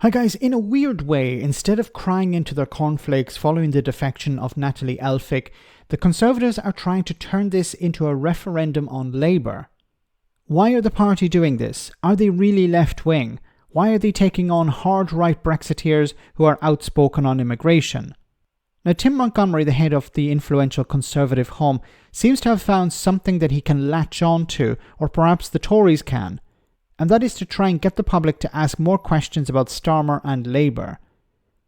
Hi guys, in a weird way, instead of crying into their cornflakes following the defection of Natalie Elphicke, the Conservatives are trying to turn this into a referendum on Labour. Why are the party doing this? Are they really left-wing? Why are they taking on hard-right Brexiteers who are outspoken on immigration? Now, Tim Montgomerie, the head of the influential Conservative Home, seems to have found something that he can latch on to, or perhaps the Tories can. And that is to try and get the public to ask more questions about Starmer and Labour.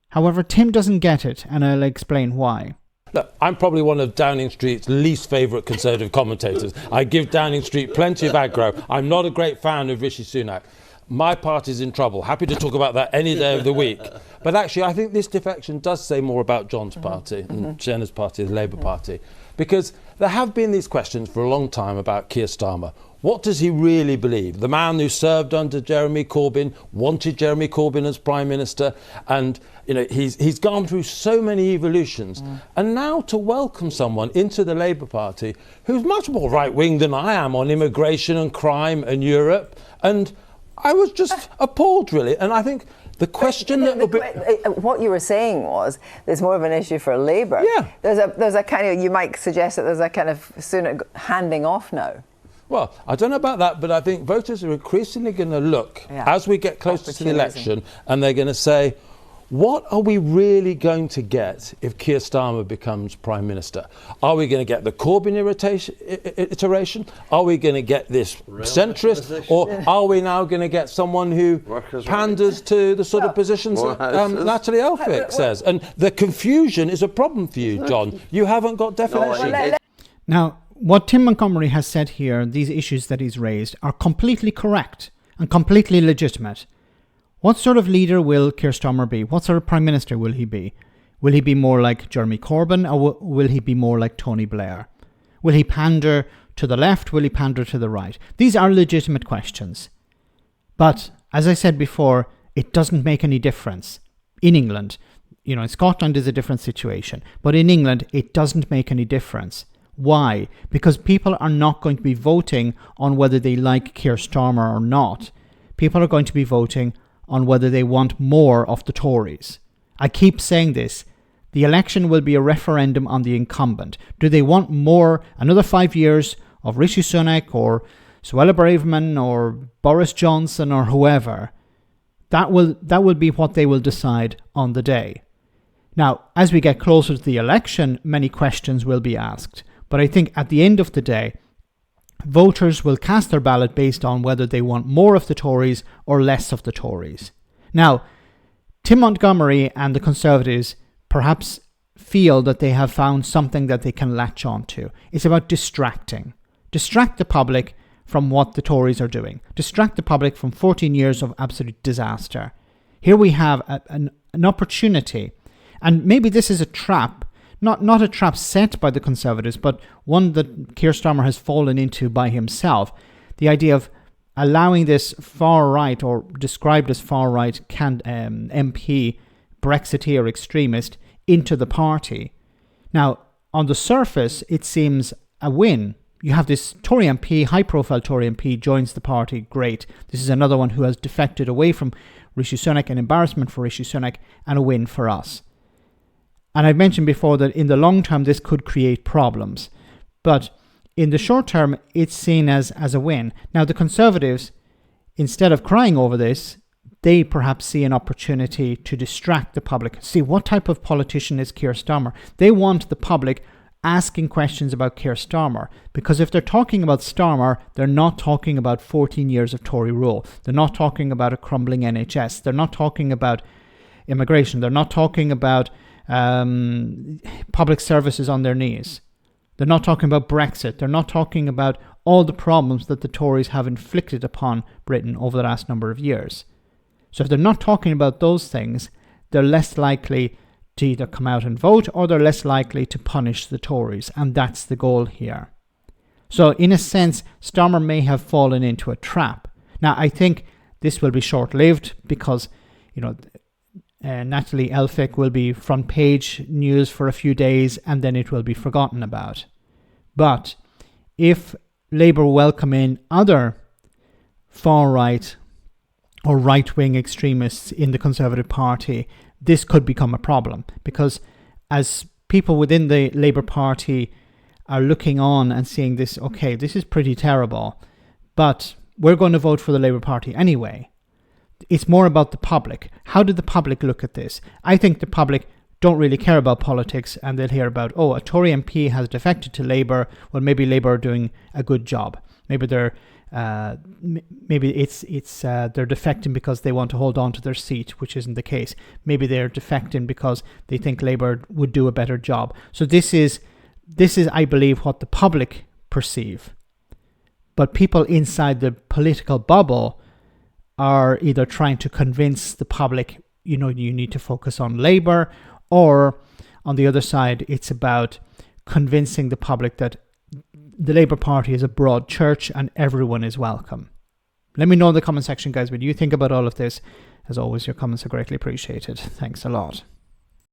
However, Tim doesn't get it, and I'll explain why. Look, I'm probably one of Downing Street's least favourite Conservative commentators. I give Downing Street plenty of aggro. I'm not a great fan of Rishi Sunak. My party's in trouble. Happy to talk about that any day of the week. But actually, I think this defection does say more about John's party and Jenna's party, the Labour Party. Because there have been these questions for a long time about Keir Starmer. What does he really believe? The man who served under Jeremy Corbyn, wanted Jeremy Corbyn as Prime Minister, and he's gone through so many evolutions. And now to welcome someone into the Labour Party who's much more right-wing than I am on immigration and crime and Europe. And I was just appalled, really. And I think the question what you were saying was there's more of an issue for Labour. Yeah. There's a kind of, you might suggest that there's a kind of Sunak handing off now. Well, I don't know about that, but I think voters are increasingly going to look as we get closer to the election, and they're going to say, what are we really going to get if Keir Starmer becomes Prime Minister? Are we going to get the Corbyn iteration? Are we going to get this centrist? Or are we now going to get someone who panders to the sort of positions that Natalie Elphicke says? And the confusion is a problem for you, John. You haven't got definition. Now, what Tim Montgomerie has said here, these issues that he's raised, are completely correct and completely legitimate. What sort of leader will Keir Starmer be? What sort of Prime Minister will he be? Will he be more like Jeremy Corbyn, or will he be more like Tony Blair? Will he pander to the left? Will he pander to the right? These are legitimate questions. But, as I said before, it doesn't make any difference. In England, in Scotland is a different situation, but in England it doesn't make any difference. Why? Because people are not going to be voting on whether they like Keir Starmer or not. People are going to be voting on whether they want more of the Tories. I keep saying this. The election will be a referendum on the incumbent. Do they want more, another 5 years of Rishi Sunak or Suella Braverman or Boris Johnson or whoever? That will be what they will decide on the day. Now, as we get closer to the election, many questions will be asked. But I think at the end of the day, voters will cast their ballot based on whether they want more of the Tories or less of the Tories. Now, Tim Montgomerie and the Conservatives perhaps feel that they have found something that they can latch on to. It's about distracting. Distract the public from what the Tories are doing. Distract the public from 14 years of absolute disaster. Here we have an opportunity, and maybe this is a trap. Not a trap set by the Conservatives, but one that Keir Starmer has fallen into by himself. The idea of allowing this far-right, or described as far-right MP, Brexiteer extremist, into the party. Now, on the surface, it seems a win. You have this Tory MP, high-profile Tory MP, joins the party. Great. This is another one who has defected away from Rishi Sunak, an embarrassment for Rishi Sunak, and a win for us. And I've mentioned before that in the long term, this could create problems. But in the short term, it's seen as a win. Now, the Conservatives, instead of crying over this, they perhaps see an opportunity to distract the public. See, what type of politician is Keir Starmer? They want the public asking questions about Keir Starmer. Because if they're talking about Starmer, they're not talking about 14 years of Tory rule. They're not talking about a crumbling NHS. They're not talking about immigration. They're not talking about public services on their knees. They're not talking about Brexit. They're not talking about all the problems that the Tories have inflicted upon Britain over the last number of years. So if they're not talking about those things, they're less likely to either come out and vote, or they're less likely to punish the Tories. And that's the goal here. So in a sense, Starmer may have fallen into a trap. Now, I think this will be short-lived because, Natalie Elphicke will be front page news for a few days and then it will be forgotten about. But if Labour welcome in other far-right or right-wing extremists in the Conservative Party, this could become a problem, because as people within the Labour Party are looking on and seeing this, okay, this is pretty terrible, but we're going to vote for the Labour Party anyway. It's more about the public. How did the public look at this? I think the public don't really care about politics, and they'll hear about, oh, a Tory MP has defected to Labour. Well, maybe Labour are doing a good job. Maybe they're they're defecting because they want to hold on to their seat, which isn't the case. Maybe they're defecting because they think Labour would do a better job. So this is, I believe, what the public perceive. But people inside the political bubble are either trying to convince the public, you need to focus on Labour, or on the other side, it's about convincing the public that the Labour Party is a broad church and everyone is welcome. Let me know in the comment section, guys, what you think about all of this. As always, your comments are greatly appreciated. Thanks a lot.